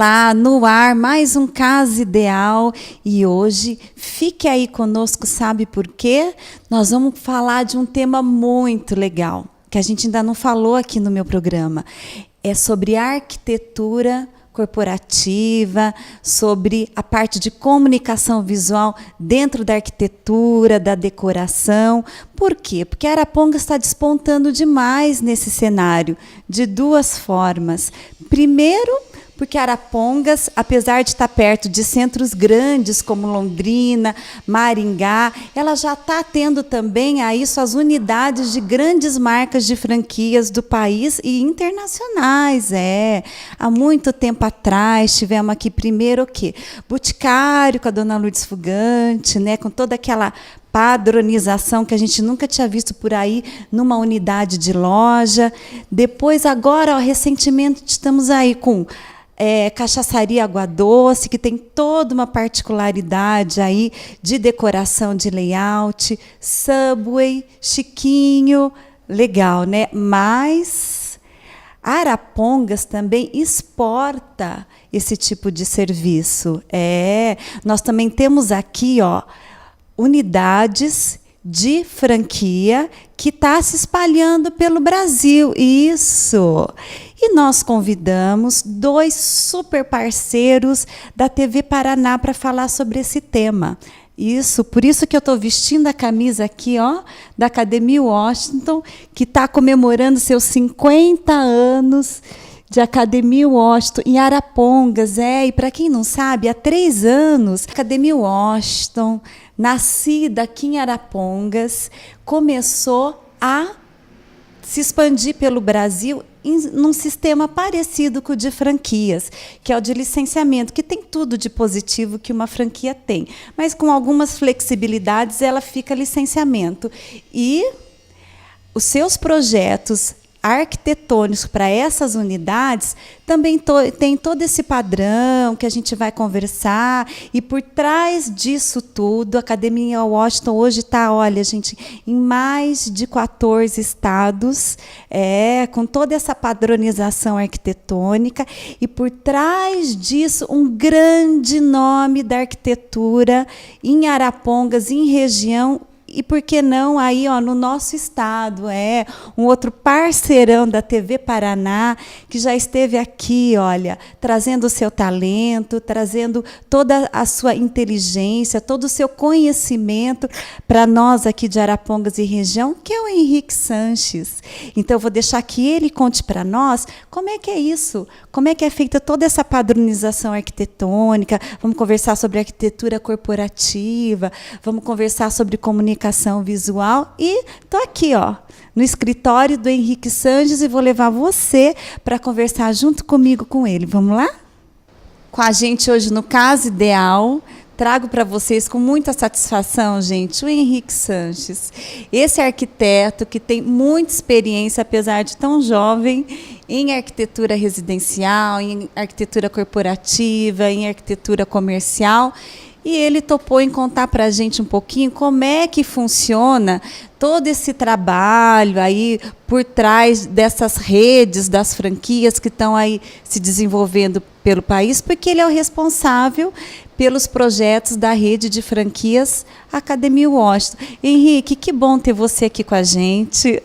Olá, no ar, mais um Casa Ideal e hoje fique aí conosco, sabe por quê? Nós vamos falar de um tema muito legal, que a gente ainda não falou aqui no meu programa. É sobre arquitetura corporativa, sobre a parte de comunicação visual dentro da arquitetura, da decoração. Por quê? Porque Arapongas está despontando demais nesse cenário, de duas formas. Primeiro, porque Arapongas, apesar de estar perto de centros grandes como Londrina, Maringá, ela já está tendo também aí suas unidades de grandes marcas de franquias do país e internacionais. Há muito tempo atrás tivemos aqui primeiro o quê? Boticário com a dona Lourdes Fugante, né, com toda aquela padronização que a gente nunca tinha visto por aí numa unidade de loja. Depois, agora, recentemente, estamos aí com Cachaçaria Água Doce, que tem toda uma particularidade aí de decoração de layout, Subway, chiquinho, legal, né? Mas Arapongas também exporta esse tipo de serviço. Nós também temos aqui, unidades de franquia que está se espalhando pelo Brasil. Isso! E nós convidamos dois super parceiros da TV Paraná para falar sobre esse tema. Isso, por isso que eu estou vestindo a camisa aqui, da Academia Washington, que está comemorando seus 50 anos de Academia Washington, em Arapongas. E para quem não sabe, há 3 anos, a Academia Washington, nascida aqui em Arapongas, começou a se expandir pelo Brasil num sistema parecido com o de franquias, que é o de licenciamento, que tem tudo de positivo que uma franquia tem, mas com algumas flexibilidades ela fica licenciamento. E os seus projetos arquitetônicos para essas unidades também tem todo esse padrão que a gente vai conversar, e por trás disso tudo, a Academia Washington hoje está, olha, gente, em mais de 14 estados, com toda essa padronização arquitetônica, e por trás disso um grande nome da arquitetura em Arapongas, em região, e por que não aí, no nosso estado, um outro parceirão da TV Paraná, que já esteve aqui, olha, trazendo o seu talento, trazendo toda a sua inteligência, todo o seu conhecimento para nós aqui de Arapongas e região, que é o Henrique Sanches. Então, eu vou deixar que ele conte para nós como é que é isso, como é que é feita toda essa padronização arquitetônica. Vamos conversar sobre arquitetura corporativa, vamos conversar sobre comunicação visual, e estou aqui, no escritório do Henrique Sanches, e vou levar você para conversar junto comigo com ele. Vamos lá? Com a gente hoje no Casa Ideal, trago para vocês com muita satisfação, gente, o Henrique Sanches. Esse arquiteto que tem muita experiência, apesar de tão jovem, em arquitetura residencial, em arquitetura corporativa, em arquitetura comercial. E ele topou em contar para a gente um pouquinho como é que funciona todo esse trabalho aí por trás dessas redes, das franquias que estão aí se desenvolvendo pelo país, porque ele é o responsável pelos projetos da rede de franquias Academia Washington. Henrique, que bom ter você aqui com a gente.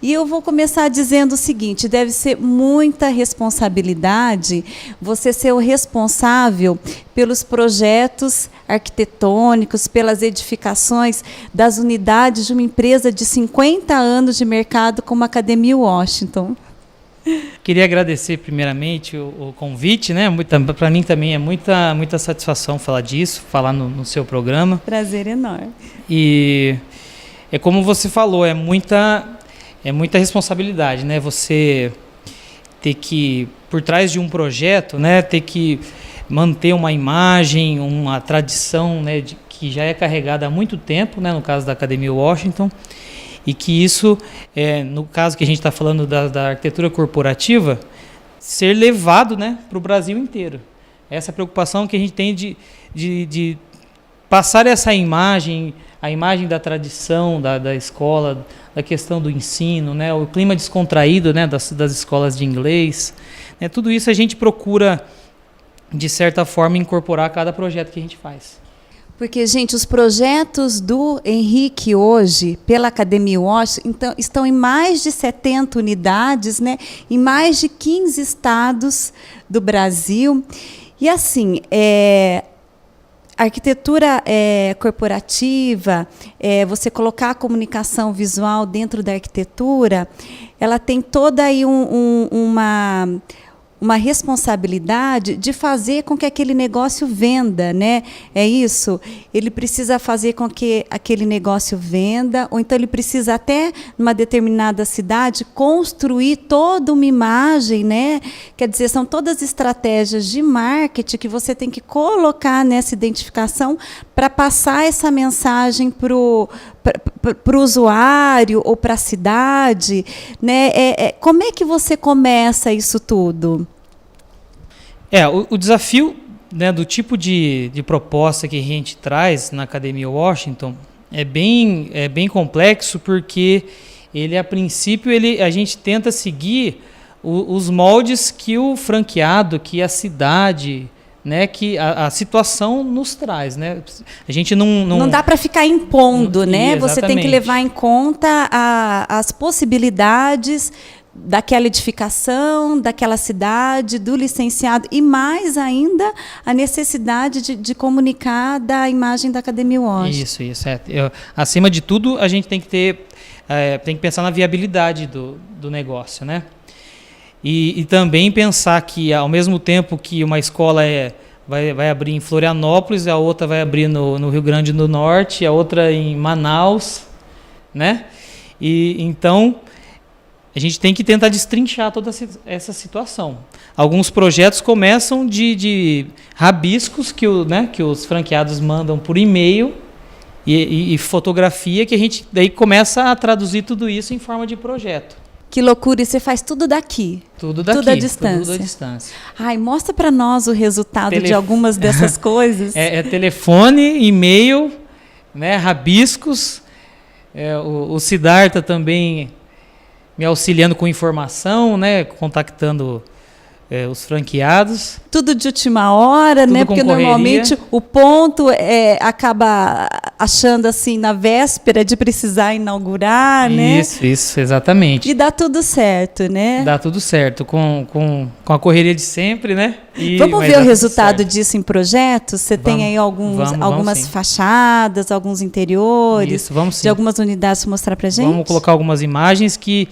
E eu vou começar dizendo o seguinte: deve ser muita responsabilidade você ser o responsável pelos projetos arquitetônicos, pelas edificações das unidades de uma empresa de 50 anos de mercado como a Academia Washington. Queria agradecer primeiramente o convite, né? Para mim também é muita satisfação falar disso, falar no seu programa. Prazer enorme. E é como você falou, é muita responsabilidade, né? Você ter que, por trás de um projeto, né, ter que manter uma imagem, uma tradição, né, que já é carregada há muito tempo, né, no caso da Academia Washington. E que isso, no caso que a gente está falando da arquitetura corporativa, ser levado, né, para o Brasil inteiro. Essa preocupação que a gente tem de passar essa imagem, a imagem da tradição da escola, da questão do ensino, né, o clima descontraído, né, das escolas de inglês. Né, tudo isso a gente procura de certa forma, incorporar cada projeto que a gente faz. Porque, gente, os projetos do Henrique hoje, pela Academia Walsh, então, estão em mais de 70 unidades, né, em mais de 15 estados do Brasil. E, assim, a arquitetura corporativa, você colocar a comunicação visual dentro da arquitetura, ela tem toda aí uma responsabilidade de fazer com que aquele negócio venda, né? É isso. Ele precisa fazer com que aquele negócio venda, ou então ele precisa até, numa determinada cidade, construir toda uma imagem, né? Quer dizer, são todas estratégias de marketing que você tem que colocar nessa identificação para passar essa mensagem para o usuário ou para a cidade, né? Como é que você começa isso tudo? O desafio, né, do tipo de proposta que a gente traz na Academia Washington é bem complexo, porque ele, a princípio, a gente tenta seguir os moldes que o franqueado, que a cidade, né, que a situação nos traz, né? A gente não dá para ficar impondo, né? Exatamente. Você tem que levar em conta as possibilidades daquela edificação, daquela cidade, do licenciado, e mais ainda a necessidade de comunicar da imagem da Academia Walsh. Isso. Acima de tudo, a gente tem que pensar na viabilidade do negócio, né? E também pensar que, ao mesmo tempo que uma escola vai abrir em Florianópolis, a outra vai abrir no Rio Grande do Norte, a outra em Manaus, né? E então a gente tem que tentar destrinchar toda essa situação. Alguns projetos começam de rabiscos que os franqueados mandam por e-mail e fotografia, que a gente daí começa a traduzir tudo isso em forma de projeto. Que loucura! E você faz tudo daqui? Tudo daqui. Tudo à distância. Tudo à distância. Ai, mostra para nós o resultado de algumas dessas coisas. Telefone, e-mail, né, rabiscos. O Siddhartha também me auxiliando com informação, né, contactando os franqueados. Tudo de última hora, tudo, né? Porque correria. Normalmente o ponto acaba achando assim na véspera de precisar inaugurar, né? Isso, exatamente. E dá tudo certo, né? Dá tudo certo, com a correria de sempre, né? Vamos ver o resultado disso em projetos? Você tem aí algumas vamos, fachadas, alguns interiores, vamos, sim. De algumas unidades para mostrar para gente? Vamos colocar algumas imagens que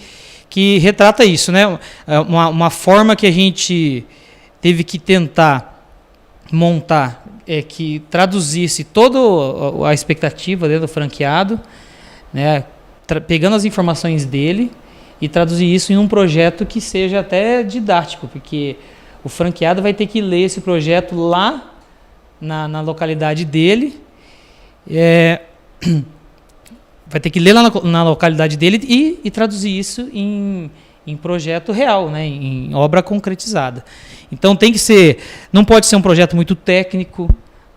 retrata isso, né? Uma forma que a gente teve que tentar montar, que traduzisse toda a expectativa do franqueado, né? Pegando as informações dele e traduzir isso em um projeto que seja até didático, porque o franqueado vai ter que ler esse projeto lá na localidade dele, vai ter que ler lá na localidade dele e traduzir isso em projeto real, né? Em obra concretizada. Então não pode ser um projeto muito técnico,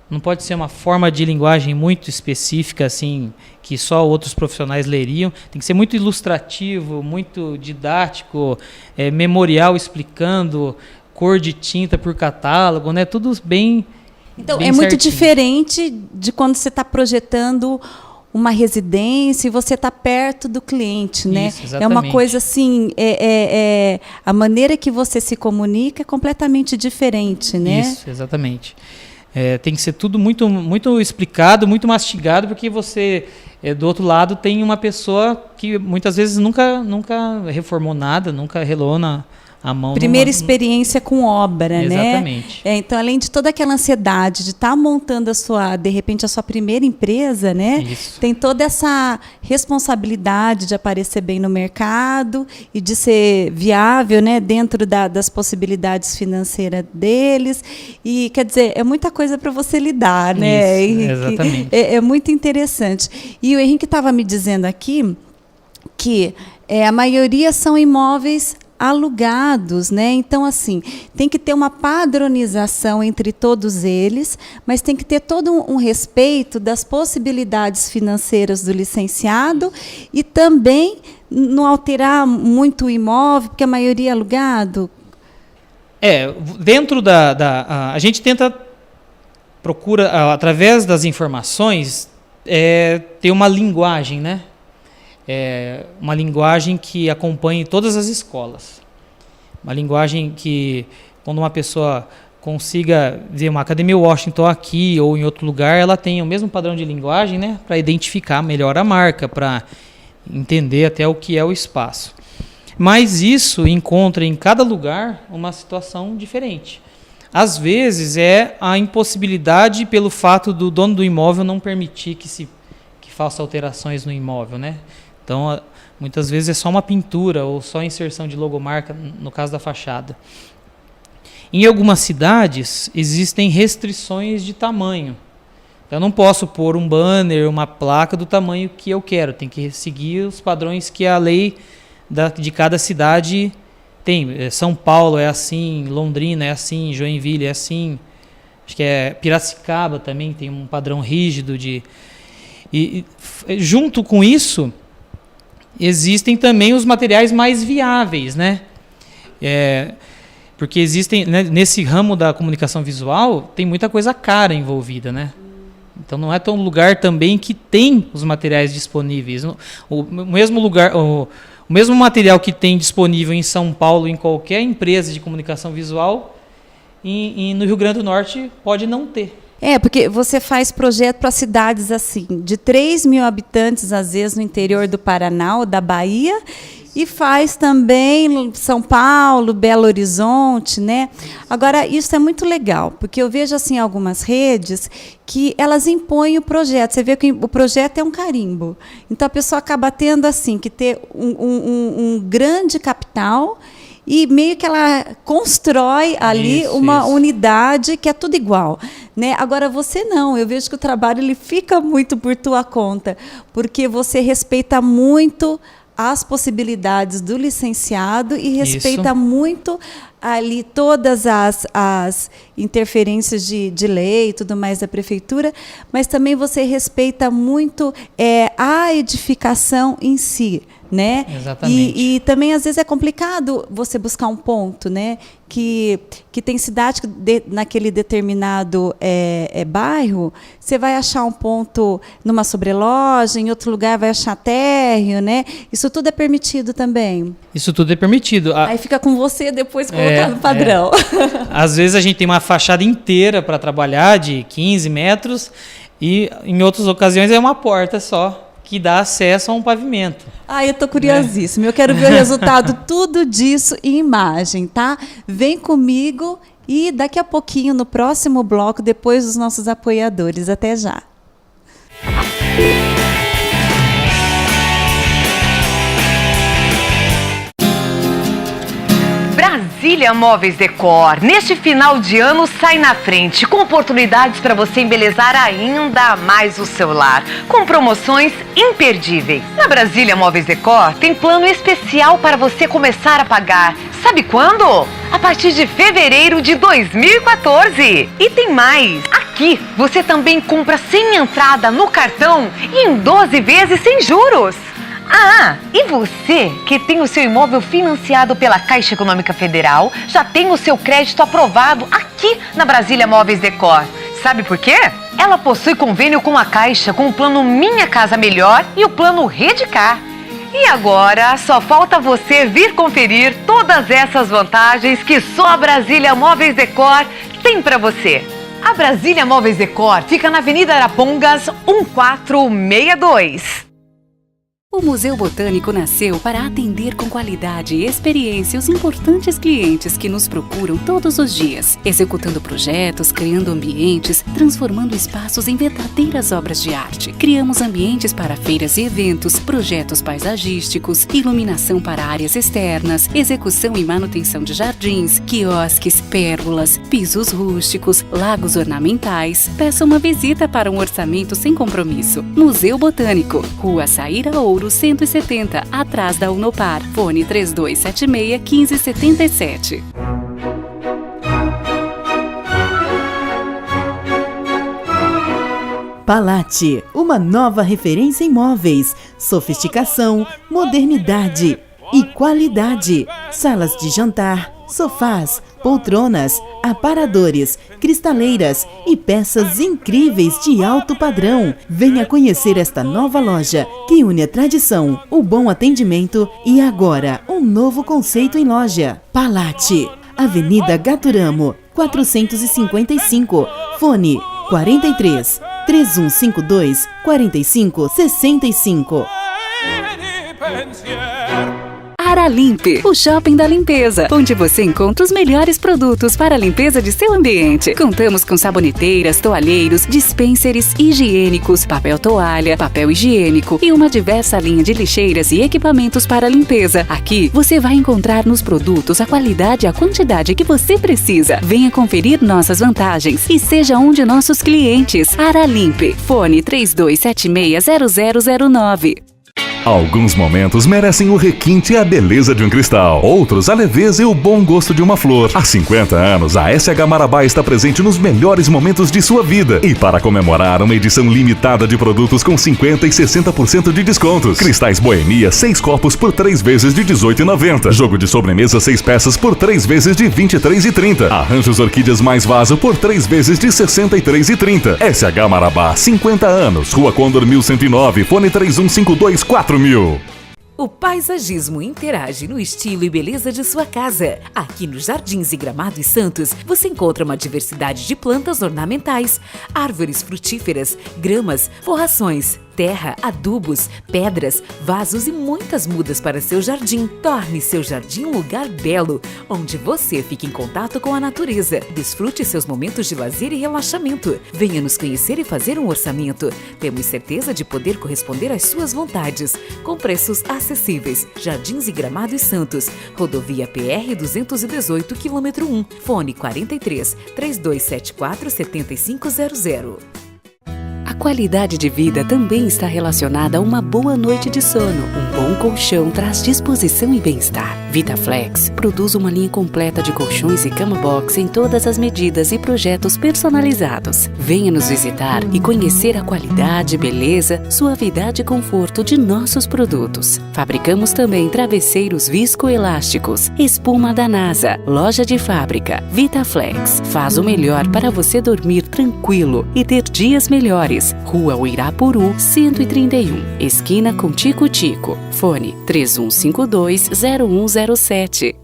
não pode ser uma forma de linguagem muito específica, assim, que só outros profissionais leriam. Tem que ser muito ilustrativo, muito didático, memorial, explicando cor de tinta por catálogo, né? Tudo bem. Então bem é muito certinho. diferente de quando você está projetando uma residência e você está perto do cliente, né? Isso, exatamente. É uma coisa assim, a maneira que você se comunica é completamente diferente, né? Isso, exatamente. Tem que ser tudo muito, muito explicado, muito mastigado, porque você, do outro lado, tem uma pessoa que muitas vezes nunca reformou nada, nunca relou a mão. Primeira experiência com obra, né? Exatamente. Então, além de toda aquela ansiedade de estar montando de repente, a sua primeira empresa, né? Isso. Tem toda essa responsabilidade de aparecer bem no mercado e de ser viável, né? Dentro das possibilidades financeiras deles. E, quer dizer, é muita coisa para você lidar, né? Isso, Henrique? exatamente. É muito interessante. E o Henrique estava me dizendo aqui que a maioria são imóveis alugados, né? Então, assim, tem que ter uma padronização entre todos eles, mas tem que ter todo um respeito das possibilidades financeiras do licenciado e também não alterar muito o imóvel, porque a maioria é alugado. Dentro a gente procura, através das informações, ter uma linguagem, né? Uma linguagem que acompanhe todas as escolas. Uma linguagem que, quando uma pessoa consiga ver uma Academia Washington aqui ou em outro lugar, ela tenha o mesmo padrão de linguagem, né? Para identificar melhor a marca, para entender até o que é o espaço. Mas isso encontra em cada lugar uma situação diferente. Às vezes é a impossibilidade pelo fato do dono do imóvel não permitir que faça alterações no imóvel, né? Então, muitas vezes é só uma pintura ou só inserção de logomarca, no caso da fachada. Em algumas cidades, existem restrições de tamanho. Eu não posso pôr um banner, uma placa do tamanho que eu quero. Tem que seguir os padrões que a lei de cada cidade tem. São Paulo é assim, Londrina é assim, Joinville é assim. Acho que Piracicaba também tem um padrão rígido. E junto com isso, existem também os materiais mais viáveis, né? Porque existem, né, nesse ramo da comunicação visual, tem muita coisa cara envolvida, né? Então não é tão lugar também que tem os materiais disponíveis. O mesmo material que tem disponível em São Paulo, em qualquer empresa de comunicação visual, no Rio Grande do Norte pode não ter. Porque você faz projeto para cidades assim, de 3 mil habitantes, às vezes, no interior do Paraná ou da Bahia, e faz também São Paulo, Belo Horizonte, né? Agora, isso é muito legal, porque eu vejo assim algumas redes que elas impõem o projeto. Você vê que o projeto é um carimbo. Então, a pessoa acaba tendo assim que ter um grande capital e meio que ela constrói ali uma unidade que é tudo igual, né? Agora você não, eu vejo que o trabalho ele fica muito por tua conta, porque você respeita muito as possibilidades do licenciado e respeita muito ali todas as interferências de lei e tudo mais da prefeitura, mas também você respeita muito a edificação em si, né? Exatamente. E também às vezes é complicado você buscar um ponto, né? Que tem cidade que naquele determinado bairro, você vai achar um ponto numa sobreloja, em outro lugar vai achar térreo, né? Isso tudo é permitido também. Isso tudo é permitido. Aí fica com você depois colocar no padrão. Às vezes a gente tem uma fachada inteira para trabalhar de 15 metros e em outras ocasiões é uma porta só que dá acesso a um pavimento. Eu estou curiosíssima. Eu quero ver o resultado tudo disso em imagem, tá? Vem comigo e daqui a pouquinho, no próximo bloco, depois dos nossos apoiadores. Até já. Brasília Móveis Decor, neste final de ano, sai na frente com oportunidades para você embelezar ainda mais o seu lar, com promoções imperdíveis. Na Brasília Móveis Decor tem plano especial para você começar a pagar. Sabe quando? A partir de fevereiro de 2014. E tem mais! Aqui você também compra sem entrada no cartão e em 12 vezes sem juros. E você que tem o seu imóvel financiado pela Caixa Econômica Federal, já tem o seu crédito aprovado aqui na Brasília Móveis Decor. Sabe por quê? Ela possui convênio com a Caixa com o plano Minha Casa Melhor e o plano Redcar. E agora só falta você vir conferir todas essas vantagens que só a Brasília Móveis Decor tem para você. A Brasília Móveis Decor fica na Avenida Arapongas, 1462. O Museu Botânico nasceu para atender com qualidade e experiência os importantes clientes que nos procuram todos os dias, executando projetos, criando ambientes, transformando espaços em verdadeiras obras de arte. Criamos ambientes para feiras e eventos, projetos paisagísticos, iluminação para áreas externas, execução e manutenção de jardins, quiosques, pérgolas, pisos rústicos, lagos ornamentais. Peça uma visita para um orçamento sem compromisso. Museu Botânico, Rua Saíra Ouro, 170, atrás da Unopar. Fone 3276-1577. Palate, uma nova referência em móveis, sofisticação, modernidade e qualidade. Salas de jantar, sofás, poltronas, aparadores, cristaleiras e peças incríveis de alto padrão. Venha conhecer esta nova loja que une a tradição, o bom atendimento e agora um novo conceito em loja. Palate, Avenida Gaturamo, 455, fone 43 3152 4565. Aralimpe, o shopping da limpeza, onde você encontra os melhores produtos para a limpeza de seu ambiente. Contamos com saboneteiras, toalheiros, dispensers higiênicos, papel toalha, papel higiênico e uma diversa linha de lixeiras e equipamentos para limpeza. Aqui você vai encontrar nos produtos a qualidade e a quantidade que você precisa. Venha conferir nossas vantagens e seja um de nossos clientes. Aralimpe, fone 32760009. Alguns momentos merecem o requinte e a beleza de um cristal. Outros, a leveza e o bom gosto de uma flor. Há 50 anos, a SH Marabá está presente nos melhores momentos de sua vida. E para comemorar, uma edição limitada de produtos com 50% e 60% de descontos. Cristais Boemia, 6 copos por 3 vezes de R$18,90. Jogo de sobremesa 6 peças por 3 vezes de R$23,30. Arranjos Orquídeas mais vaso por 3 vezes de R$63,30. SH Marabá, 50 anos. Rua Condor 1109, fone 31524000. O paisagismo interage no estilo e beleza de sua casa. Aqui nos Jardins e Gramado e Santos, você encontra uma diversidade de plantas ornamentais, árvores frutíferas, gramas, forrações, terra, adubos, pedras, vasos e muitas mudas para seu jardim. Torne seu jardim um lugar belo, onde você fique em contato com a natureza. Desfrute seus momentos de lazer e relaxamento. Venha nos conhecer e fazer um orçamento. Temos certeza de poder corresponder às suas vontades, com preços acessíveis. Jardins e Gramado e Santos, rodovia PR 218, quilômetro 1, fone 43 3274 7500. A qualidade de vida também está relacionada a uma boa noite de sono. Um bom colchão traz disposição e bem-estar. VitaFlex produz uma linha completa de colchões e cama box em todas as medidas e projetos personalizados. Venha nos visitar e conhecer a qualidade, beleza, suavidade e conforto de nossos produtos. Fabricamos também travesseiros viscoelásticos, espuma da NASA, loja de fábrica. VitaFlex faz o melhor para você dormir tranquilo e ter dias melhores. Rua Uirapuru, 131, esquina com Tico Tico. Fone 3152-0107.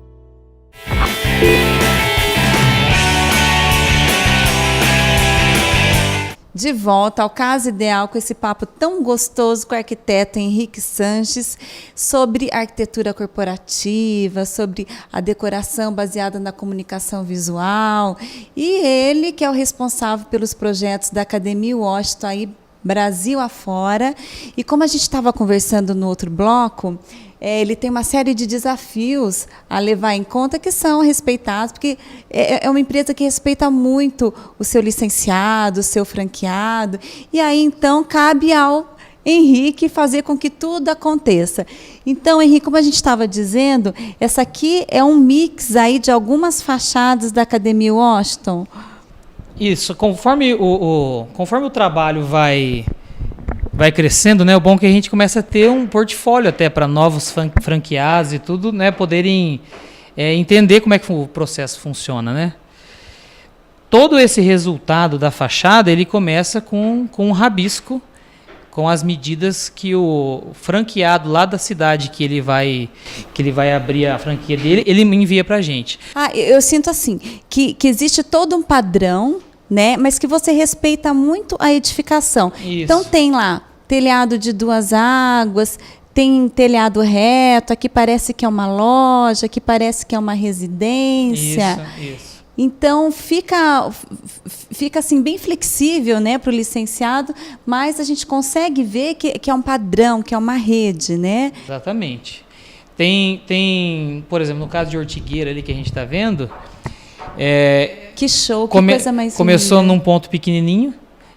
De volta ao Casa Ideal com esse papo tão gostoso com o arquiteto Henrique Sanches sobre arquitetura corporativa, sobre a decoração baseada na comunicação visual. E ele que é o responsável pelos projetos da Academia Washington aí Brasil afora. E como a gente estava conversando no outro bloco, ele tem uma série de desafios a levar em conta que são respeitados, porque é uma empresa que respeita muito o seu licenciado, o seu franqueado, e aí então cabe ao Henrique fazer com que tudo aconteça. Então, Henrique, como a gente estava dizendo, essa aqui é um mix aí de algumas fachadas da Academia Washington. Isso, conforme o trabalho vai crescendo, né? O bom é que a gente começa a ter um portfólio até para novos franqueados e tudo, né? Poderem entender como é que o processo funciona, né? Todo esse resultado da fachada, ele começa com um rabisco, com as medidas que o franqueado lá da cidade que ele vai abrir a franquia dele, ele envia para a gente. Eu sinto assim, que existe todo um padrão, né? Mas que você respeita muito a edificação. Isso. Então tem lá telhado de 2 águas, tem telhado reto, aqui parece que é uma loja, aqui parece que é uma residência. Isso. Então fica assim bem flexível, né, para o licenciado, mas a gente consegue ver que é um padrão, que é uma rede, né? Exatamente. Tem, por exemplo, no caso de Ortigueira ali que a gente está vendo, que show, que coisa mais começou linda. num ponto pequenininho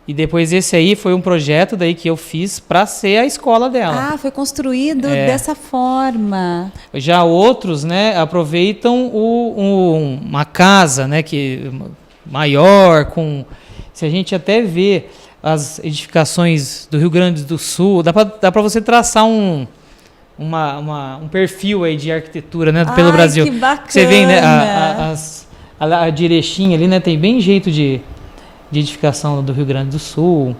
e depois esse aí foi um projeto daí que eu fiz para ser a escola dela. Foi construído dessa forma. Já outros, né, aproveitam uma casa, né, que maior, se a gente até vê as edificações do Rio Grande do Sul, dá para você traçar um perfil aí de arquitetura, né, pelo Brasil. Que bacana. Você vê, né, a de Erechim ali, né? Tem bem jeito de edificação do Rio Grande do Sul.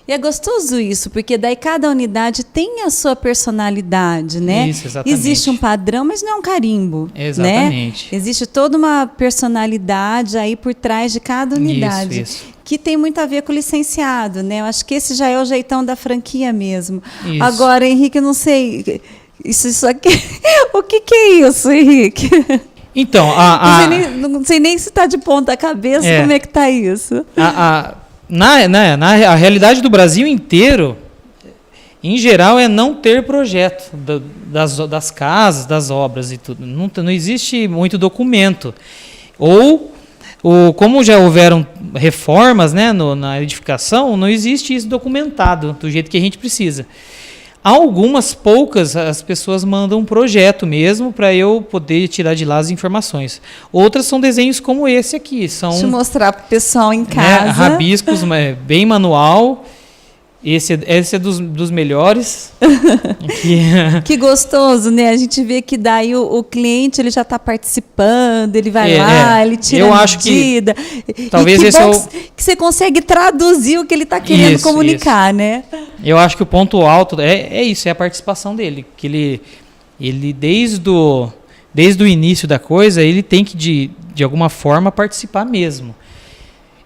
E é gostoso isso, porque daí cada unidade tem a sua personalidade, né? Isso, exatamente. Existe um padrão, mas não é um carimbo, Exatamente. né? Existe toda uma personalidade aí por trás de cada unidade. Isso. Que tem muito a ver com o licenciado, né? Eu acho que esse já é o jeitão da franquia mesmo. Isso. Agora, Henrique, eu não sei... Isso aqui... O que é isso, Henrique? Então, Não sei nem se está de ponta cabeça, como é que está isso? Na realidade do Brasil inteiro, em geral, é não ter projeto das casas, das obras e tudo. Não existe muito documento. Como já houveram reformas, né, na edificação, não existe isso documentado do jeito que a gente precisa. Algumas poucas as pessoas mandam um projeto mesmo para eu poder tirar de lá as informações. Outras são desenhos como esse aqui. Deixa eu mostrar para o pessoal em casa. Né, rabiscos, bem manual. Esse é dos melhores. Que gostoso, né? A gente vê que daí o cliente ele já está participando, ele vai lá, ele tira a medida. Que talvez e que esse bom que você consegue traduzir o que ele está querendo comunicar, né? Eu acho que o ponto alto é isso, é a participação dele. Que ele desde o início da coisa, ele tem que, de alguma forma, participar mesmo.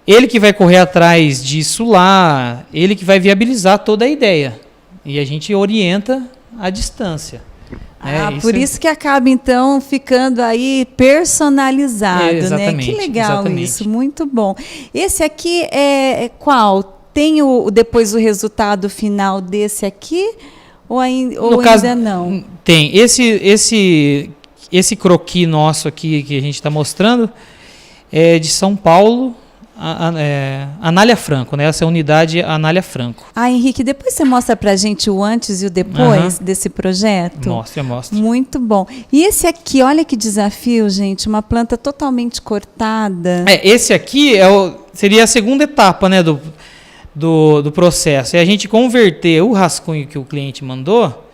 Ele que vai correr atrás disso lá, ele que vai viabilizar toda a ideia. E a gente orienta à distância. Por isso que acaba, então, ficando aí personalizado, né? Que legal isso, muito bom. Esse aqui é qual? Tem depois o resultado final desse aqui? Ou ainda não? Tem. Esse croquis nosso aqui que a gente está mostrando é de São Paulo, Anália Franco, né? Essa é a unidade Anália Franco. Henrique, depois você mostra pra gente o antes e o depois desse projeto? Mostra. Muito bom. E esse aqui, olha que desafio, gente, uma planta totalmente cortada. Esse aqui seria a segunda etapa, né, do processo. É a gente converter o rascunho que o cliente mandou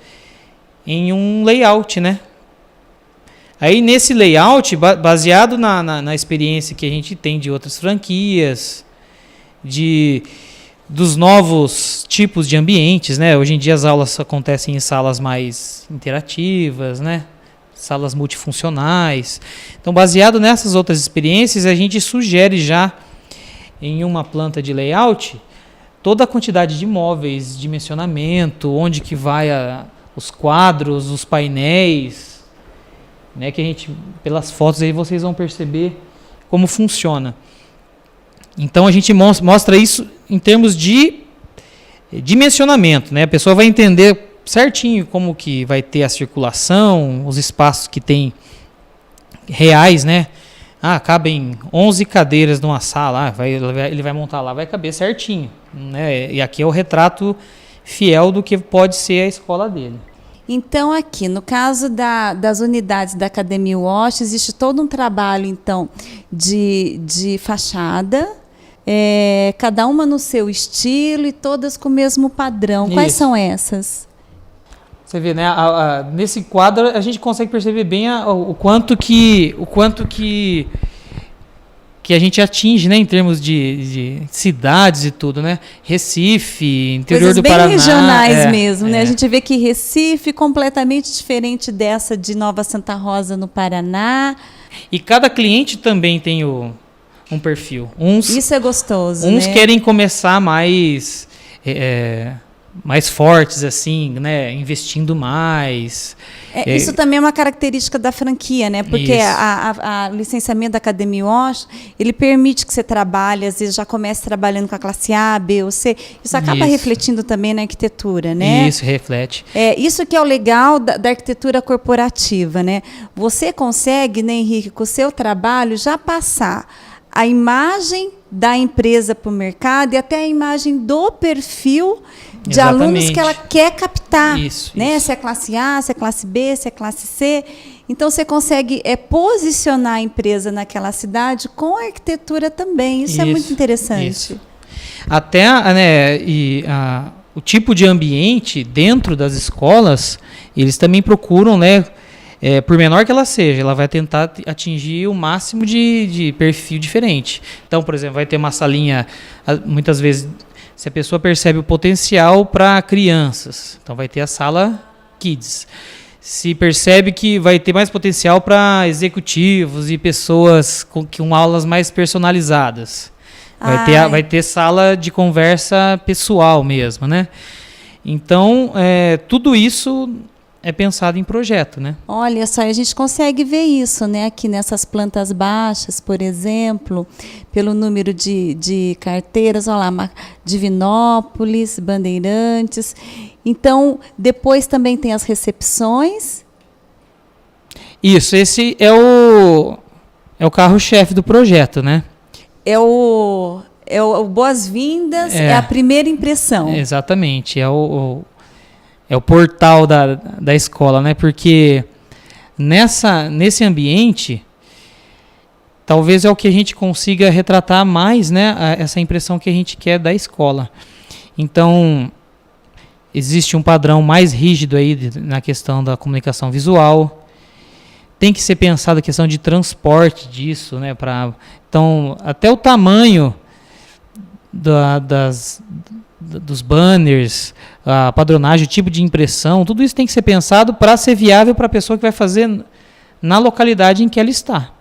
em um layout, né? Aí, nesse layout, baseado na experiência que a gente tem de outras franquias, dos novos tipos de ambientes, né? Hoje em dia as aulas acontecem em salas mais interativas, né? Salas multifuncionais. Então, baseado nessas outras experiências, a gente sugere já, em uma planta de layout, toda a quantidade de móveis, dimensionamento, onde que vai os quadros, os painéis, né, que a gente, pelas fotos aí vocês vão perceber como funciona. Então a gente mostra isso em termos de dimensionamento, né? A pessoa vai entender certinho como que vai ter a circulação, os espaços que tem reais, né? Cabem 11 cadeiras numa sala, ele vai montar lá, vai caber certinho, né? E aqui é o retrato fiel do que pode ser a escola dele. Então, aqui, no caso das unidades da Academia Wash, existe todo um trabalho, então, de fachada, cada uma no seu estilo e todas com o mesmo padrão. Isso. Quais são essas? Você vê, né? Nesse quadro, a gente consegue perceber bem o quanto que a gente atinge, né, em termos de cidades e tudo, né? Recife, interior coisas do Paraná. Bem regionais mesmo, né? A gente vê que Recife completamente diferente dessa de Nova Santa Rosa no Paraná. E cada cliente também tem um perfil. Isso é gostoso, uns né? Querem começar mais fortes, assim, né? Investindo mais. Isso também é uma característica da franquia, né? Porque a licenciamento da Academia Wash, ele permite que você trabalhe, às vezes já comece trabalhando com a classe A, B ou C. Isso acaba refletindo também na arquitetura, né? Isso, reflete. Isso que é o legal da arquitetura corporativa, né? Você consegue, né, Henrique, com o seu trabalho, já passar a imagem da empresa para o mercado e até a imagem do perfil de alunos que ela quer captar. Né? Se é classe A, se é classe B, se é classe C. Então, você consegue posicionar a empresa naquela cidade com a arquitetura também. Isso é muito interessante. Isso. Até o tipo de ambiente dentro das escolas, eles também procuram, né, por menor que ela seja, ela vai tentar atingir o máximo de perfil diferente. Então, por exemplo, vai ter uma salinha, muitas vezes, se a pessoa percebe o potencial para crianças, então vai ter a sala Kids. Se percebe que vai ter mais potencial para executivos e pessoas com aulas mais personalizadas. Vai ter sala de conversa pessoal mesmo, né? Então, tudo isso é pensado em projeto, né? Olha só, a gente consegue ver isso, né? Aqui nessas plantas baixas, por exemplo, pelo número de carteiras, olha lá, Divinópolis, Bandeirantes. Então, depois também tem as recepções. Isso, esse é o carro-chefe do projeto, né? É o boas-vindas, é a primeira impressão. Exatamente, é o portal da escola, né? Porque nesse ambiente, talvez é o que a gente consiga retratar mais, né? Essa impressão que a gente quer da escola. Então, existe um padrão mais rígido aí na questão da comunicação visual. Tem que ser pensada a questão de transporte disso, né? Então, até o tamanho dos banners, a padronagem, o tipo de impressão, tudo isso tem que ser pensado para ser viável para a pessoa que vai fazer na localidade em que ela está,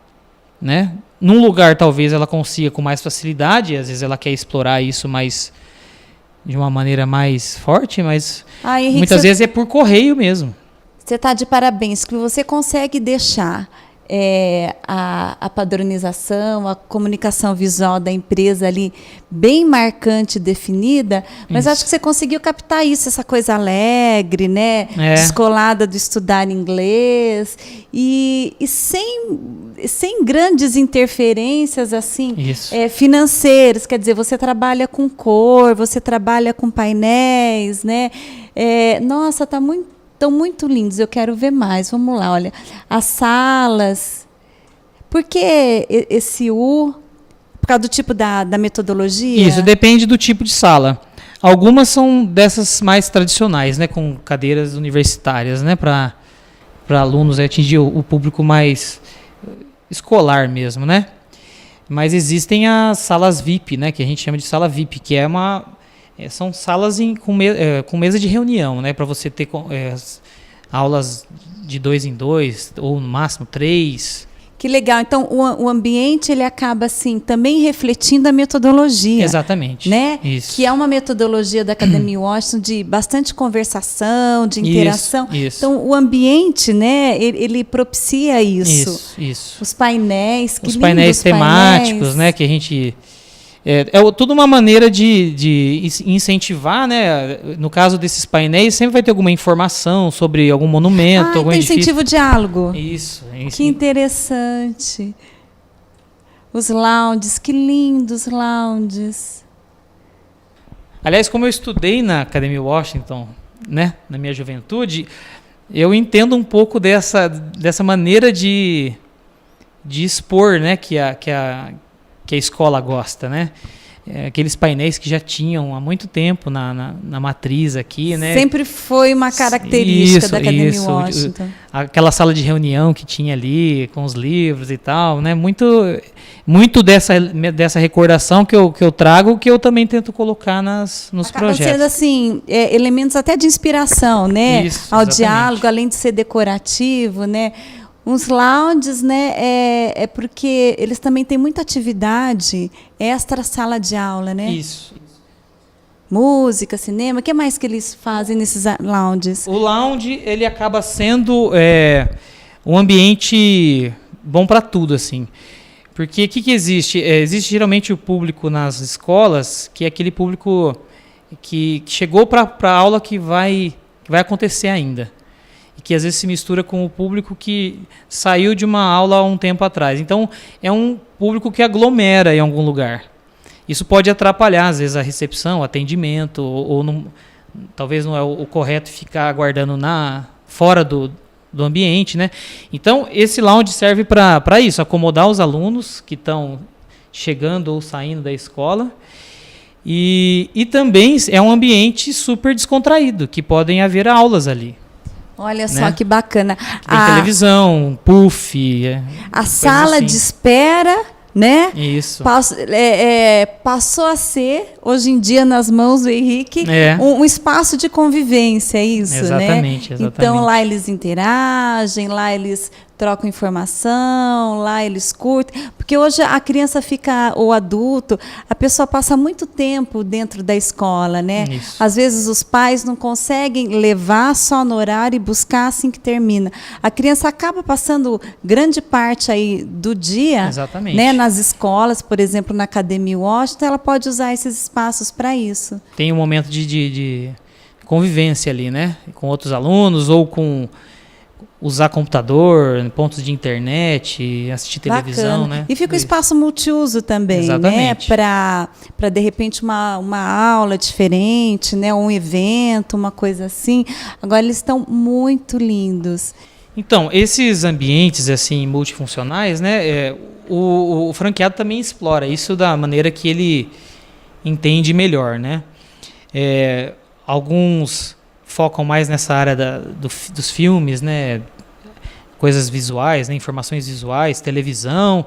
né? Num lugar talvez ela consiga com mais facilidade, às vezes ela quer explorar isso mais de uma maneira mais forte, mas Henrique, muitas vezes é por correio mesmo. Você está de parabéns, que você consegue deixar a padronização, a comunicação visual da empresa ali bem marcante, definida, mas acho que você conseguiu captar isso, essa coisa alegre, né? Descolada do estudar inglês e sem grandes interferências assim, financeiras. Quer dizer, você trabalha com cor, você trabalha com painéis, né? Nossa, estão muito lindos, eu quero ver mais. Vamos lá, olha. As salas. Por que esse U? Por causa do tipo da metodologia? Isso, depende do tipo de sala. Algumas são dessas mais tradicionais, né, com cadeiras universitárias, né, para alunos atingir o público mais escolar mesmo, né? Mas existem as salas VIP, né, que a gente chama de sala VIP, que são salas com mesa de reunião, né, para você ter aulas de 2 em 2 ou no máximo 3. Que legal. Então, o ambiente ele acaba assim também refletindo a metodologia. Exatamente. Né? Isso. Que é uma metodologia da Academia Washington de bastante conversação, de interação. Isso. Então, o ambiente, né, ele propicia isso. Isso. Os painéis, os painéis temáticos, né, que a gente tudo uma maneira de incentivar, né? No caso desses painéis, sempre vai ter alguma informação sobre algum monumento, algum edifício. Incentivo ao diálogo. Isso. Que interessante. Os lounges, que lindos lounges. Aliás, como eu estudei na Academia Washington, né, na minha juventude, eu entendo um pouco dessa maneira de expor, né, que a escola gosta, né? Aqueles painéis que já tinham há muito tempo na matriz aqui, né? Sempre foi uma característica da Academia Washington. Aquela sala de reunião que tinha ali, com os livros e tal, né? Muito dessa recordação que eu trago, que eu também tento colocar nos projetos. Acaba sendo assim, elementos até de inspiração, né? Isso, ao exatamente. diálogo, além de ser decorativo, né? Uns lounges, né, é porque eles também têm muita atividade extra sala de aula, né? Isso. Música, cinema, o que mais que eles fazem nesses lounges? O lounge, ele acaba sendo um ambiente bom para tudo, assim. Porque o que existe? Existe geralmente o público nas escolas, que é aquele público que chegou para a aula que vai acontecer ainda. Que às vezes se mistura com o público que saiu de uma aula há um tempo atrás. Então, é um público que aglomera em algum lugar. Isso pode atrapalhar, às vezes, a recepção, o atendimento, ou talvez não é o correto ficar aguardando fora do ambiente, né? Então, esse lounge serve para isso, acomodar os alunos que estão chegando ou saindo da escola. E também é um ambiente super descontraído, que podem haver aulas ali. Olha só né? que bacana. Tem televisão, puff. A sala assim. de espera, né? Isso. Passou a ser, hoje em dia, nas mãos do Henrique, um espaço de convivência, é isso, exatamente, né? Exatamente. Então, lá eles interagem, lá eles trocam informação, lá eles curtem. Porque hoje a criança fica, ou adulto, a pessoa passa muito tempo dentro da escola, né? Isso. Às vezes os pais não conseguem levar só no horário e buscar assim que termina. A criança acaba passando grande parte aí do dia, exatamente, né, nas escolas, por exemplo, na Academia Washington, ela pode usar esses espaços para isso. Tem um momento de convivência ali, né? Com outros alunos ou com usar computador, pontos de internet, assistir televisão, né? E fica um espaço multiuso também, exatamente, né? Para de repente uma aula diferente, né? Um evento, uma coisa assim. Agora eles estão muito lindos. Então, esses ambientes assim multifuncionais, né? O franqueado também explora isso da maneira que ele entende melhor, né? Alguns focam mais nessa área dos filmes, né? Coisas visuais, né? Informações visuais, televisão.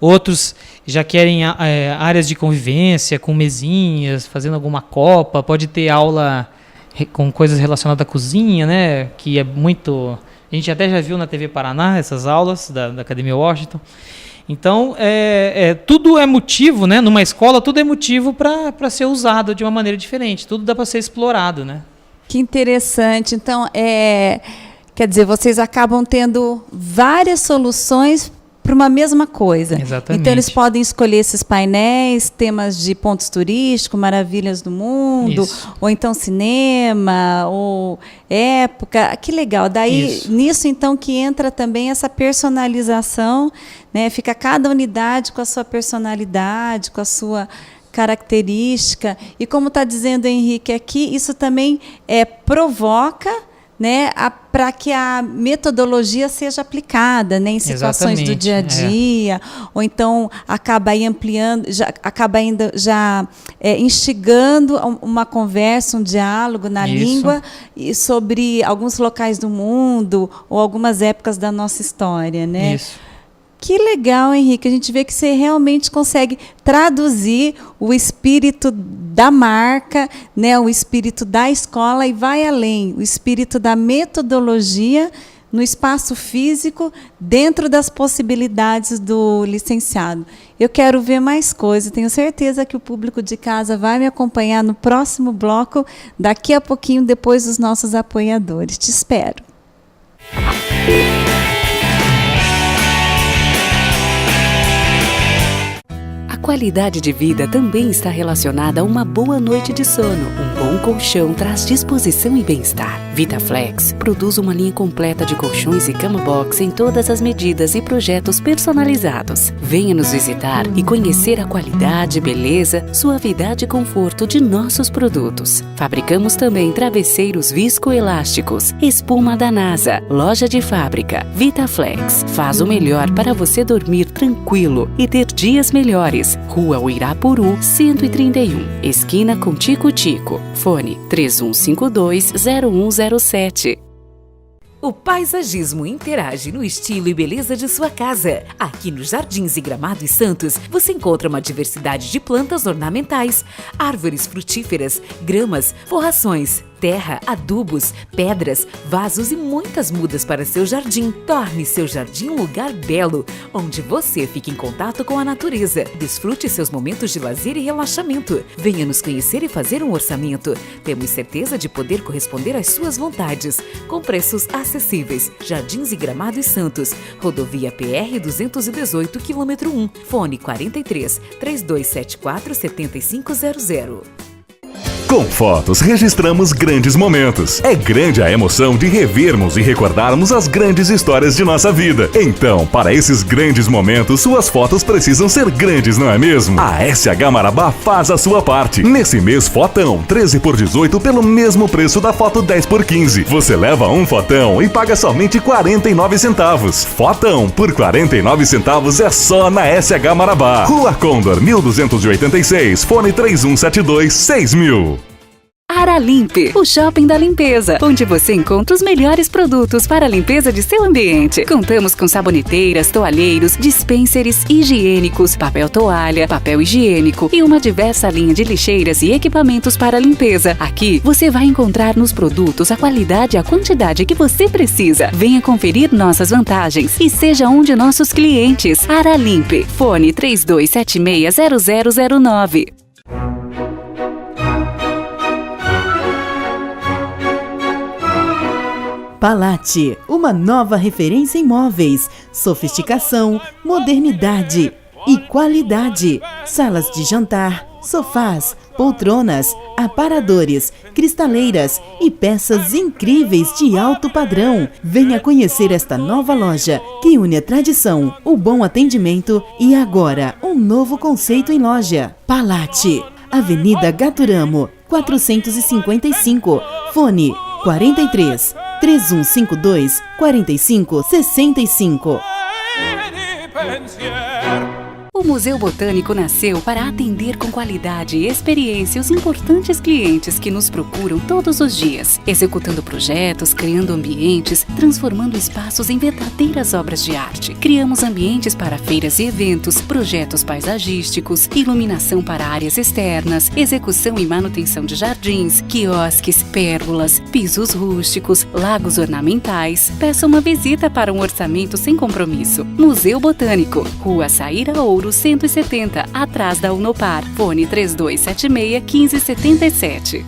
Outros já querem áreas de convivência, com mesinhas, fazendo alguma copa. Pode ter aula com coisas relacionadas à cozinha, né? Que é muito... A gente até já viu na TV Paraná essas aulas da Academia Washington. Então, tudo é motivo, né? Numa escola, tudo é motivo para ser usado de uma maneira diferente. Tudo dá para ser explorado, né? Que interessante. Então, quer dizer, vocês acabam tendo várias soluções para uma mesma coisa. Exatamente. Então, eles podem escolher esses painéis, temas de pontos turísticos, maravilhas do mundo, isso, ou então cinema, ou época. Que legal. Daí, nisso, então, que entra também essa personalização, né? Fica cada unidade com a sua personalidade, com a sua característica. E como está dizendo o Henrique aqui, isso também provoca, né, para que a metodologia seja aplicada, né, em situações do dia a dia, ou então acaba aí ampliando, acaba ainda já instigando uma conversa, um diálogo na língua e sobre alguns locais do mundo ou algumas épocas da nossa história, né? Isso. Que legal, Henrique. A gente vê que você realmente consegue traduzir o espírito da marca, né, o espírito da escola e vai além, o espírito da metodologia no espaço físico, dentro das possibilidades do licenciado. Eu quero ver mais coisas. Tenho certeza que o público de casa vai me acompanhar no próximo bloco, daqui a pouquinho, depois dos nossos apoiadores. Te espero. A qualidade de vida também está relacionada a uma boa noite de sono. Um bom colchão traz disposição e bem-estar. VitaFlex produz uma linha completa de colchões e cama box em todas as medidas e projetos personalizados. Venha nos visitar e conhecer a qualidade, beleza, suavidade e conforto de nossos produtos. Fabricamos também travesseiros viscoelásticos, espuma da NASA, loja de fábrica. VitaFlex faz o melhor para você dormir tranquilo e ter dias melhores. Rua Uirapuru, 131, esquina com Tico-Tico. Fone 3152-0107. O paisagismo interage no estilo e beleza de sua casa. Aqui no Jardins e Gramado e Santos, você encontra uma diversidade de plantas ornamentais, árvores frutíferas, gramas, forrações, terra, adubos, pedras, vasos e muitas mudas para seu jardim. Torne seu jardim um lugar belo, onde você fique em contato com a natureza. Desfrute seus momentos de lazer e relaxamento. Venha nos conhecer e fazer um orçamento. Temos certeza de poder corresponder às suas vontades, com preços acessíveis. Jardins e Gramado e Santos, rodovia PR 218, quilômetro 1, fone 43 3274 7500. Com fotos, registramos grandes momentos. É grande a emoção de revermos e recordarmos as grandes histórias de nossa vida. Então, para esses grandes momentos, suas fotos precisam ser grandes, não é mesmo? A SH Marabá faz a sua parte. Nesse mês, fotão 13x18 pelo mesmo preço da foto 10x15. Você leva um fotão e paga somente 49 centavos. Fotão por 49 centavos é só na SH Marabá. Rua Condor, 1286, fone 3172-6000. Aralimpe, o shopping da limpeza, onde você encontra os melhores produtos para a limpeza de seu ambiente. Contamos com saboneteiras, toalheiros, dispensers higiênicos, papel toalha, papel higiênico e uma diversa linha de lixeiras e equipamentos para limpeza. Aqui você vai encontrar nos produtos a qualidade e a quantidade que você precisa. Venha conferir nossas vantagens e seja um de nossos clientes. Aralimpe, fone 32760009. Palate, uma nova referência em móveis, sofisticação, modernidade e qualidade. Salas de jantar, sofás, poltronas, aparadores, cristaleiras e peças incríveis de alto padrão. Venha conhecer esta nova loja que une a tradição, o bom atendimento e agora um novo conceito em loja. Palate, Avenida Gaturamo, 455, fone 43 3152 4565. O Museu Botânico nasceu para atender com qualidade e experiência os importantes clientes que nos procuram todos os dias, executando projetos, criando ambientes, transformando espaços em verdadeiras obras de arte. Criamos ambientes para feiras e eventos, projetos paisagísticos, iluminação para áreas externas, execução e manutenção de jardins, quiosques, pérgolas, pisos rústicos, lagos ornamentais. Peça uma visita para um orçamento sem compromisso. Museu Botânico, Rua Saíra Ouro 170, atrás da Unopar. Fone 3276-1577.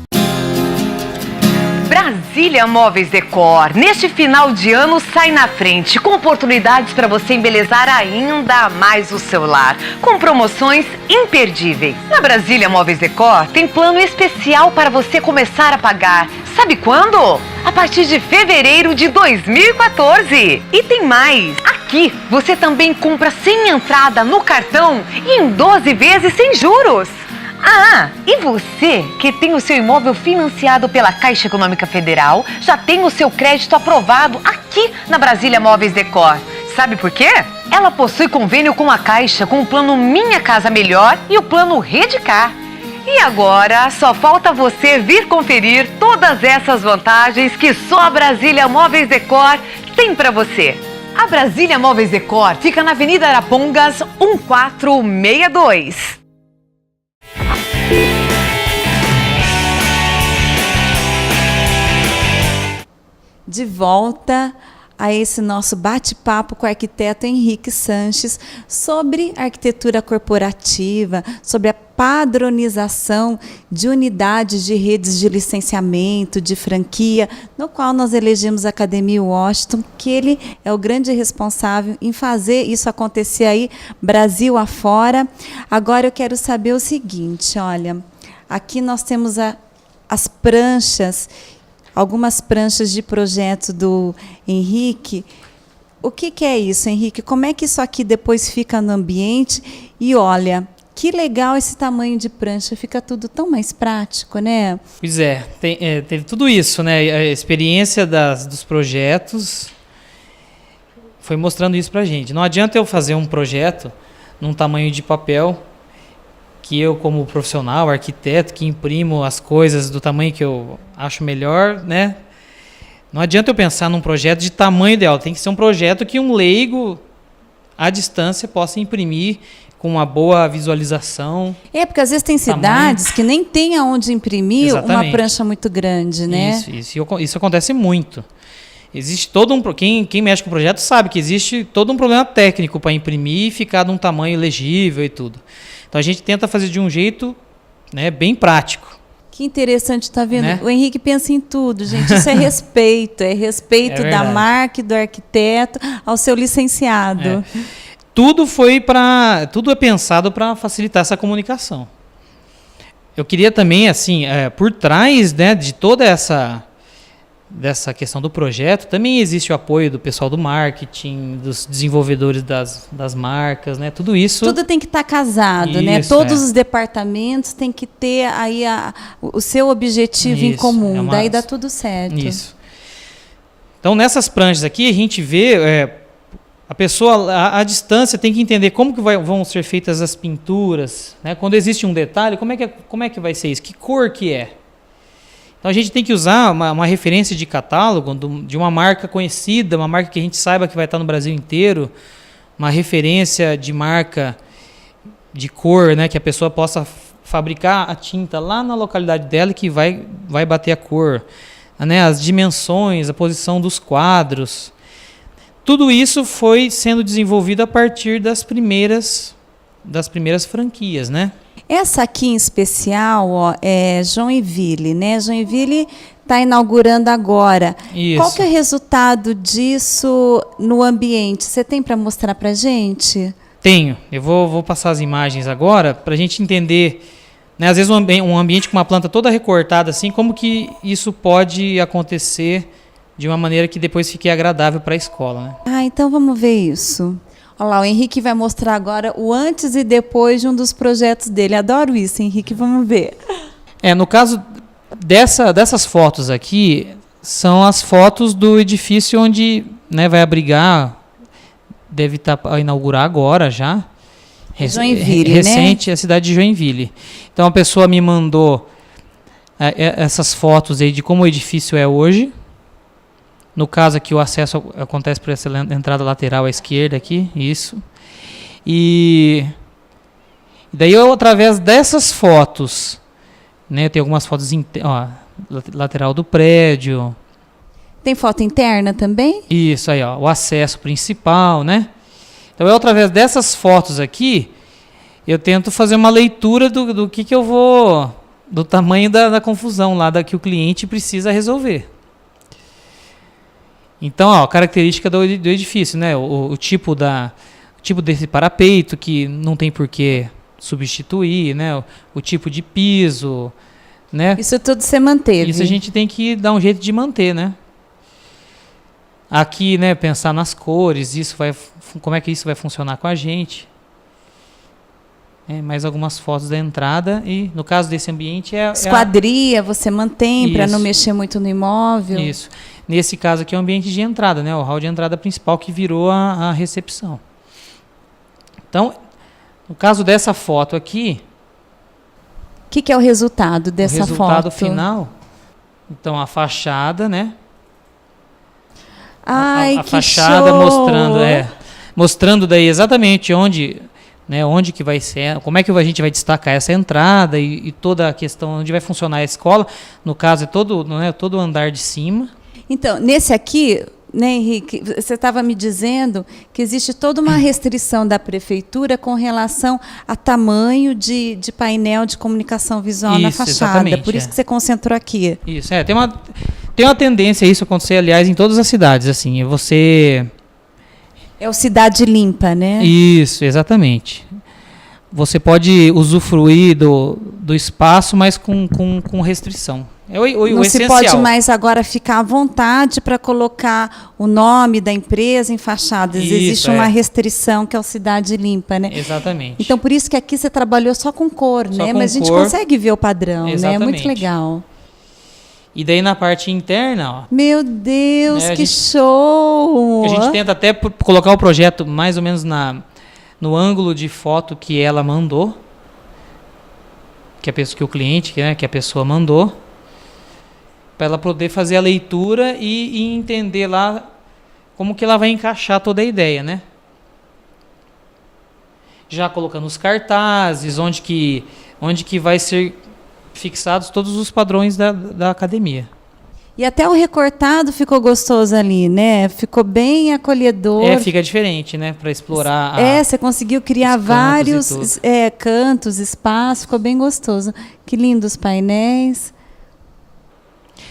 Brasília Móveis Decor, neste final de ano sai na frente, com oportunidades para você embelezar ainda mais o seu lar, com promoções imperdíveis. Na Brasília Móveis Decor tem plano especial para você começar a pagar. Sabe quando? A partir de fevereiro de 2014. E tem mais! Aqui você também compra sem entrada no cartão e em 12 vezes sem juros. Ah, e você que tem o seu imóvel financiado pela Caixa Econômica Federal, já tem o seu crédito aprovado aqui na Brasília Móveis Decor. Sabe por quê? Ela possui convênio com a Caixa com o plano Minha Casa Melhor e o plano Redicar. E agora só falta você vir conferir todas essas vantagens que só a Brasília Móveis Decor tem para você. A Brasília Móveis Decor fica na Avenida Arapongas 1462. De volta a esse nosso bate-papo com o arquiteto Henrique Sanches sobre arquitetura corporativa, sobre a padronização de unidades de redes de licenciamento, de franquia, no qual nós elegemos a Academia Washington, que ele é o grande responsável em fazer isso acontecer aí, Brasil afora. Agora eu quero saber o seguinte, olha, aqui nós temos as pranchas, algumas pranchas de projeto do Henrique. O que é isso, Henrique? Como é que isso aqui depois fica no ambiente? E olha, que legal esse tamanho de prancha, fica tudo tão mais prático, né? Pois é, teve tudo isso, né? A experiência dos projetos foi mostrando isso pra gente. Não adianta eu fazer um projeto num tamanho de papel que eu, como profissional, arquiteto, que imprimo as coisas do tamanho que eu acho melhor, né? Não adianta eu pensar num projeto de tamanho ideal. Tem que ser um projeto que um leigo, à distância, possa imprimir com uma boa visualização. Porque às vezes tem cidades que nem tem aonde imprimir. Exatamente. Uma prancha muito grande, né? Isso acontece muito. Existe todo quem mexe com o projeto sabe que existe todo um problema técnico para imprimir e ficar de um tamanho legível e tudo. Então a gente tenta fazer de um jeito, né, bem prático. Que interessante, tá vendo? Né? O Henrique pensa em tudo, gente. Isso é respeito. É respeito da marca e do arquiteto ao seu licenciado. Tudo é pensado para facilitar essa comunicação. Eu queria também, assim, por trás, né, de toda dessa questão do projeto, também existe o apoio do pessoal do marketing, dos desenvolvedores das marcas, né? Tudo isso. Tudo tem que estar casado, né? Todos os departamentos têm que ter aí o seu objetivo em comum, daí dá tudo certo. Isso. Então, nessas pranchas aqui, a gente vê a pessoa à distância tem que entender como que vão ser feitas as pinturas, né? Quando existe um detalhe, como é que vai ser isso? Que cor que é? Então a gente tem que usar uma referência de catálogo de uma marca conhecida, uma marca que a gente saiba que vai estar no Brasil inteiro, uma referência de marca de cor, né, que a pessoa possa fabricar a tinta lá na localidade dela e que vai bater a cor, né, as dimensões, a posição dos quadros. Tudo isso foi sendo desenvolvido a partir das primeiras franquias, né? Essa aqui em especial, ó, é Joinville, né? Joinville está inaugurando agora. Isso. Qual que é o resultado disso no ambiente? Você tem para mostrar para a gente? Tenho. Eu vou passar as imagens agora para a gente entender, né, às vezes um ambiente com uma planta toda recortada assim, como que isso pode acontecer de uma maneira que depois fique agradável para a escola, né? Ah, então vamos ver isso. Olha lá, o Henrique vai mostrar agora o antes e depois de um dos projetos dele. Adoro isso, Henrique, vamos ver. No caso dessas fotos aqui, são as fotos do edifício onde, né, vai abrigar, deve estar a inaugurar agora já. Joinville, recente, né? A cidade de Joinville. Então a pessoa me mandou essas fotos aí de como o edifício é hoje. No caso aqui, o acesso acontece por essa entrada lateral à esquerda aqui, isso. E daí eu, através dessas fotos, né, tem algumas fotos, lateral do prédio. Tem foto interna também? Isso aí, ó, o acesso principal, né? Então eu, através dessas fotos aqui, eu tento fazer uma leitura do que eu vou, do tamanho da confusão lá que o cliente precisa resolver. Então, ó, característica do edifício, né? O tipo desse parapeito que não tem por que substituir, né? O tipo de piso, né? Isso tudo você manteve? Isso a gente tem que dar um jeito de manter, né? Aqui, né? Pensar nas cores, como é que isso vai funcionar com a gente? Mais algumas fotos da entrada e, no caso desse ambiente, esquadria, você mantém para não Isso. mexer muito no imóvel? Isso. Nesse caso aqui é o ambiente de entrada, né? O hall de entrada principal que virou a recepção. Então, no caso dessa foto aqui... O que é o resultado dessa foto? O resultado final, então a fachada, né? Ai, a que fachada show! mostrando daí exatamente onde que vai ser, como é que a gente vai destacar essa entrada e toda a questão onde vai funcionar a escola. No caso, é todo o andar de cima. Então, nesse aqui, né, Henrique, você estava me dizendo que existe toda uma restrição da prefeitura com relação a tamanho de painel de comunicação visual na fachada. Exatamente, por isso que você concentrou aqui. Isso, tem uma tendência a isso acontecer, aliás, em todas as cidades, assim, É o Cidade Limpa, né? Isso, exatamente. Você pode usufruir do espaço, mas com restrição. É o não essencial. se pode mais agora ficar à vontade para colocar o nome da empresa em fachadas. Isso, existe uma restrição que é o Cidade Limpa, né? Exatamente. Então, por isso que aqui você trabalhou só com cor, Só né? com Mas a gente cor. consegue ver o padrão, né? É Exatamente. muito legal. E daí na parte interna, ó, Meu Deus, a que gente- show! a gente tenta até colocar o projeto mais ou menos no ângulo de foto que ela mandou, que o cliente, que a pessoa mandou, para ela poder fazer a leitura e entender lá como que ela vai encaixar toda a ideia, né? Já colocando os cartazes, onde que vai ser fixados todos os padrões da academia. E até o recortado ficou gostoso ali, né? Ficou bem acolhedor. Fica diferente, né? Para explorar Você conseguiu criar os cantos vários cantos, espaços, ficou bem gostoso. Que lindos painéis.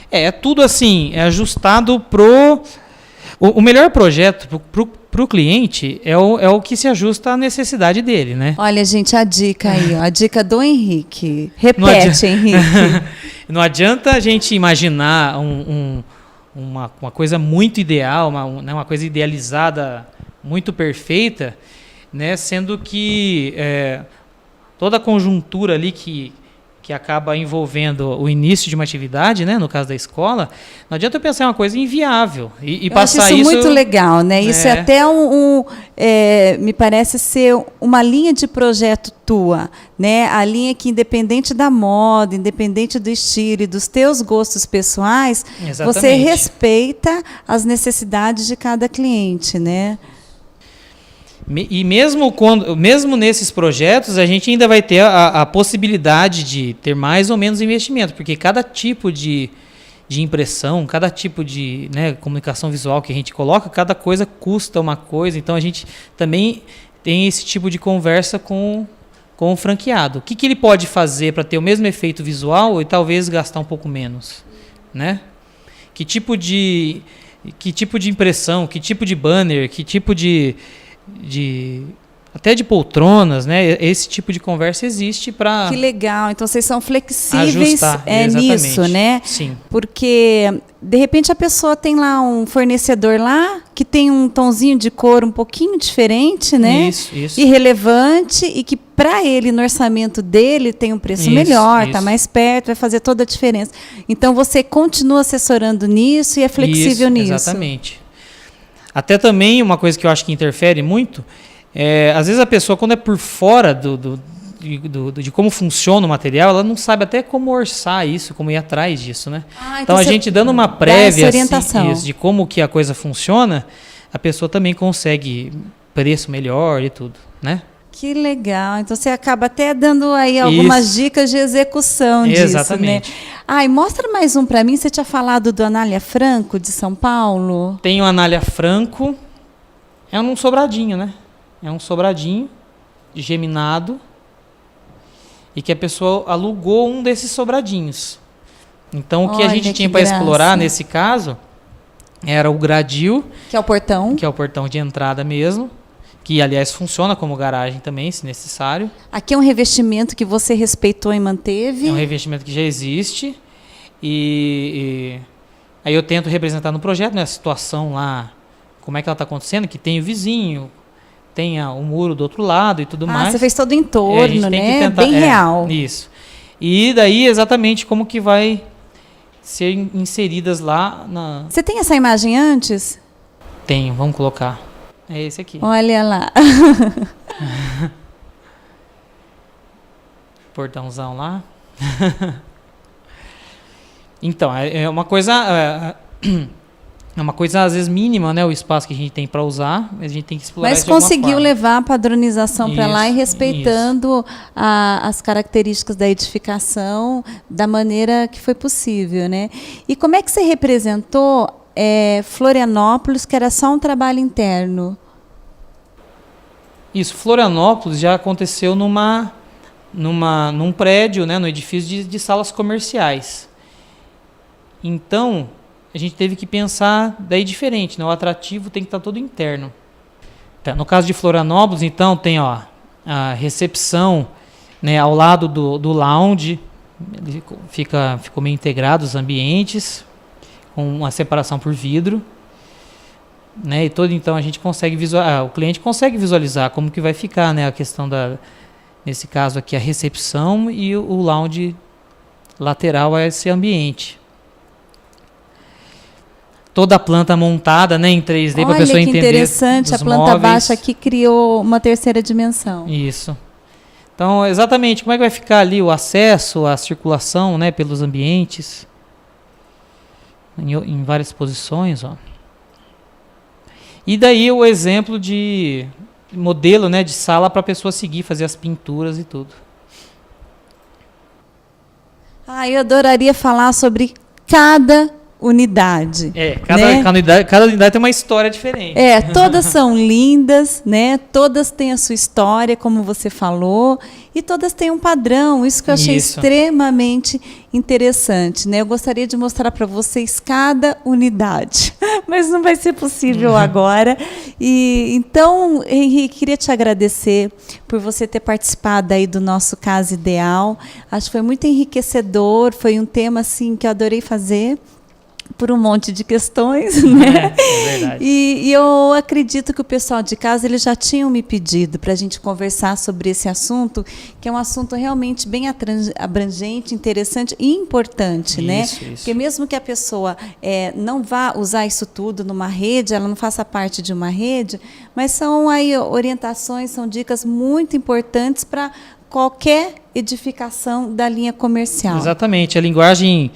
É tudo assim, é ajustado o melhor projeto pro cliente é o que se ajusta à necessidade dele, né? Olha, gente, a dica aí, ó, a dica do Henrique. Repete, Henrique. Não adianta a gente imaginar uma coisa muito ideal, uma coisa idealizada, muito perfeita, né? Sendo que toda a conjuntura ali que que acaba envolvendo o início de uma atividade, né, no caso da escola, não adianta eu pensar em uma coisa inviável e passar acho isso isso muito legal, né? Isso é até me parece ser uma linha de projeto tua, né? A linha que, independente da moda, independente do estilo e dos teus gostos pessoais, Exatamente. você respeita as necessidades de cada cliente, né? E mesmo nesses projetos, a gente ainda vai ter a possibilidade de ter mais ou menos investimento, porque cada tipo de impressão, cada tipo de, né, comunicação visual que a gente coloca, cada coisa custa uma coisa, então a gente também tem esse tipo de conversa com o franqueado. O que ele pode fazer para ter o mesmo efeito visual e talvez gastar um pouco menos, né? Que tipo de impressão, que tipo de banner, que tipo até de poltronas, né? Esse tipo de conversa existe para... Que legal. Então, vocês são flexíveis nisso, né? Sim. Porque, de repente, a pessoa tem lá um fornecedor lá que tem um tonzinho de cor um pouquinho diferente, né? Isso. Irrelevante e que, para ele, no orçamento dele, tem um preço melhor, está mais perto, vai fazer toda a diferença. Então, você continua assessorando nisso e é flexível nisso. Exatamente. Até também uma coisa que eu acho que interfere muito, às vezes a pessoa, quando é por fora de como funciona o material, ela não sabe até como orçar isso, como ir atrás disso, né? Então a gente dando uma prévia orientação. Assim, de como que a coisa funciona, a pessoa também consegue preço melhor e tudo, né? Que legal. Então você acaba até dando aí algumas dicas de execução disso, Exatamente. né? E mostra mais um para mim. Você tinha falado do Anália Franco, de São Paulo. Tem o Anália Franco. É um sobradinho, né? É um sobradinho geminado e que a pessoa alugou um desses sobradinhos. Então, o que a gente tinha para explorar nesse caso era o gradil. Que é o portão. Que é o portão de entrada mesmo. Que, aliás, funciona como garagem também, se necessário. Aqui é um revestimento que você respeitou e manteve. É um revestimento que já existe. E aí eu tento representar no projeto, né, a situação lá, como é que ela está acontecendo, que tem o vizinho, tem o muro do outro lado e tudo mais. Você fez todo o entorno, né? Tentar, bem real. Isso. E daí, exatamente como que vai ser inseridas lá na... Você tem essa imagem antes? Tenho, vamos colocar. É esse aqui. Olha lá. Portãozão lá. Então, é uma coisa... É uma coisa, às vezes, mínima, né? O espaço que a gente tem para usar, mas a gente tem que explorar isso de alguma conseguiu forma. levar a padronização para lá e respeitando isso. As características da edificação da maneira que foi possível, né? E como é que você representou Florianópolis, que era só um trabalho interno? Isso, Florianópolis já aconteceu num prédio, né? No edifício de salas comerciais. Então... a gente teve que pensar daí diferente, né? O atrativo tem que estar todo interno. Tá, no caso de Florianópolis, então, tem a recepção, né, ao lado do lounge, ele ficou meio integrado os ambientes, com uma separação por vidro, né? E então a gente consegue visualizar, o cliente consegue visualizar como que vai ficar, né, a questão nesse caso aqui, a recepção e o lounge lateral a esse ambiente. Toda a planta montada, né, em 3D para a pessoa entender. Olha que interessante, a planta móveis. baixa aqui criou uma terceira dimensão. Isso. Então, exatamente, como é que vai ficar ali o acesso, a circulação, né, pelos ambientes, em várias posições, ó. E daí o exemplo de modelo, né, de sala para a pessoa seguir, fazer as pinturas e tudo. Eu adoraria falar sobre cada unidade. Cada unidade tem uma história diferente. Todas são lindas, né? Todas têm a sua história, como você falou, e todas têm um padrão. Isso que eu achei extremamente interessante, né? Eu gostaria de mostrar para vocês cada unidade, mas não vai ser possível agora. E então, Henrique, queria te agradecer por você ter participado aí do nosso Casa Ideal. Acho que foi muito enriquecedor, foi um tema assim que eu adorei fazer. por um monte de questões, né? É verdade. E eu acredito que o pessoal de casa eles já tinham me pedido para a gente conversar sobre esse assunto, que é um assunto realmente bem abrangente, interessante e importante, né? Isso. Porque mesmo que a pessoa não vá usar isso tudo numa rede, ela não faça parte de uma rede, mas são aí orientações, são dicas muito importantes para qualquer edificação da linha comercial. Exatamente. A linguagem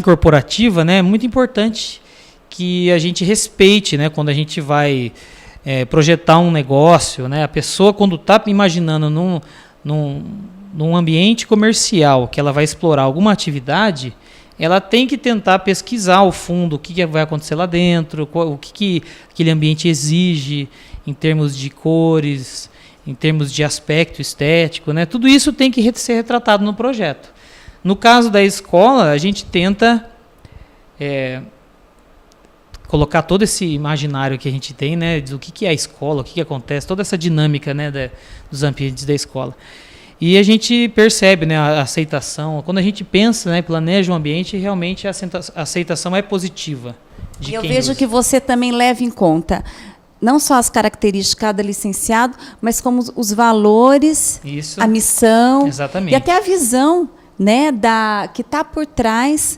corporativa, né, é muito importante que a gente respeite, né, quando a gente vai projetar um negócio, né, a pessoa quando está imaginando num ambiente comercial que ela vai explorar alguma atividade, ela tem que tentar pesquisar ao fundo o que vai acontecer lá dentro, o que aquele ambiente exige em termos de cores, em termos de aspecto estético, né, tudo isso tem que ser retratado no projeto. No caso da escola, a gente tenta colocar todo esse imaginário que a gente tem, né, do que é a escola, o que acontece, toda essa dinâmica, né, dos ambientes da escola. E a gente percebe, né, a aceitação. Quando a gente pensa, né, planeja um ambiente, realmente a aceitação é positiva. E eu vejo que você também leva em conta não só as características de cada licenciado, mas como os valores, isso, a missão, exatamente, e até a visão, né, que está por trás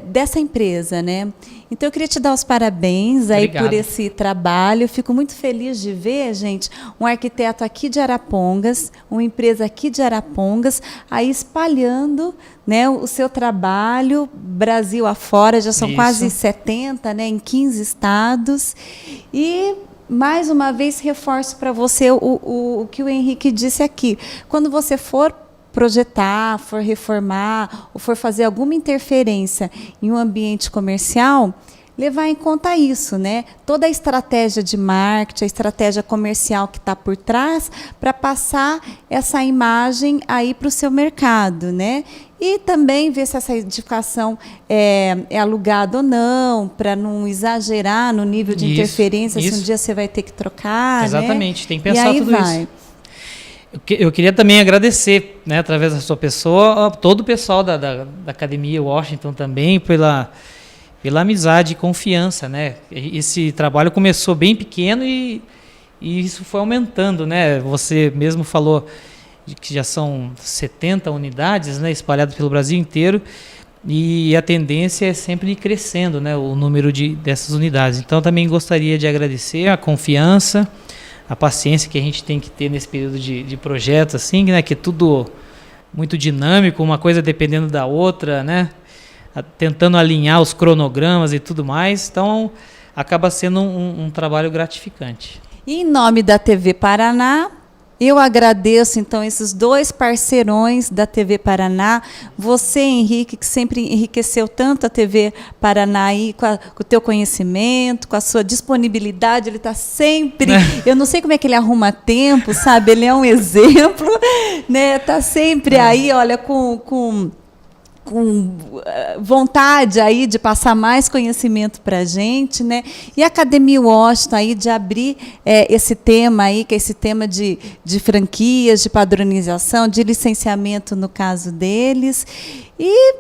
dessa empresa, né? Então eu queria te dar os parabéns aí por esse trabalho. Eu fico muito feliz de ver, gente, um arquiteto aqui de Arapongas, uma empresa aqui de Arapongas, aí espalhando, né, o seu trabalho Brasil afora, já são quase 70, né, em 15 estados. E mais uma vez reforço para você o que o Henrique disse aqui. Quando você for projetar, for reformar ou for fazer alguma interferência em um ambiente comercial, levar em conta isso, né? Toda a estratégia de marketing, a estratégia comercial que está por trás para passar essa imagem aí para o seu mercado, né? E também ver se essa edificação é alugada ou não, para não exagerar no nível de interferência, se um dia você vai ter que trocar. Exatamente, né? Tem que pensar e aí tudo vai. Isso. Eu queria também agradecer, né, através da sua pessoa, todo o pessoal da Academia Washington também, pela amizade e confiança, né? Esse trabalho começou bem pequeno e isso foi aumentando, né? Você mesmo falou que já são 70 unidades, né, espalhadas pelo Brasil inteiro, e a tendência é sempre ir crescendo, né, o número dessas unidades. Então, também gostaria de agradecer a confiança, a paciência que a gente tem que ter nesse período de projeto, assim, né, que é tudo muito dinâmico, uma coisa dependendo da outra, né, tentando alinhar os cronogramas e tudo mais. Então, acaba sendo um trabalho gratificante. E em nome da TV Paraná, eu agradeço, então, esses dois parceirões da TV Paraná. Você, Henrique, que sempre enriqueceu tanto a TV Paraná aí, com o teu conhecimento, com a sua disponibilidade. Ele está sempre... Eu não sei como é que ele arruma tempo, sabe? Ele é um exemplo, né? Está sempre aí, olha, com vontade aí de passar mais conhecimento para a gente, né? E a Academia Washington aí de abrir esse tema aí, que é esse tema de franquias, de padronização, de licenciamento no caso deles. E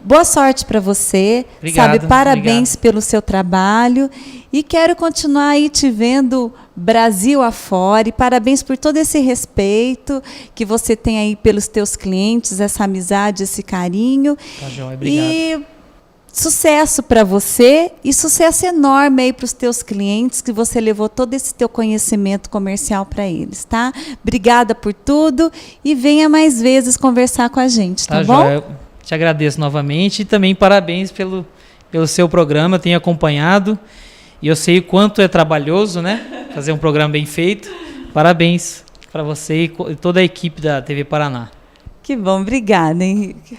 boa sorte para você. Obrigado, sabe? Parabéns pelo seu trabalho. E quero continuar aí te vendo Brasil afora. E parabéns por todo esse respeito que você tem aí pelos teus clientes, essa amizade, esse carinho. Tá joia, obrigado. E sucesso para você e sucesso enorme aí para os teus clientes, que você levou todo esse teu conhecimento comercial para eles, tá? Obrigada por tudo e venha mais vezes conversar com a gente, tá bom? Joia. Eu te agradeço novamente e também parabéns pelo seu programa, tenho acompanhado e eu sei o quanto é trabalhoso, né? Fazer um programa bem feito. Parabéns para você e toda a equipe da TV Paraná. Que bom, obrigada, Henrique.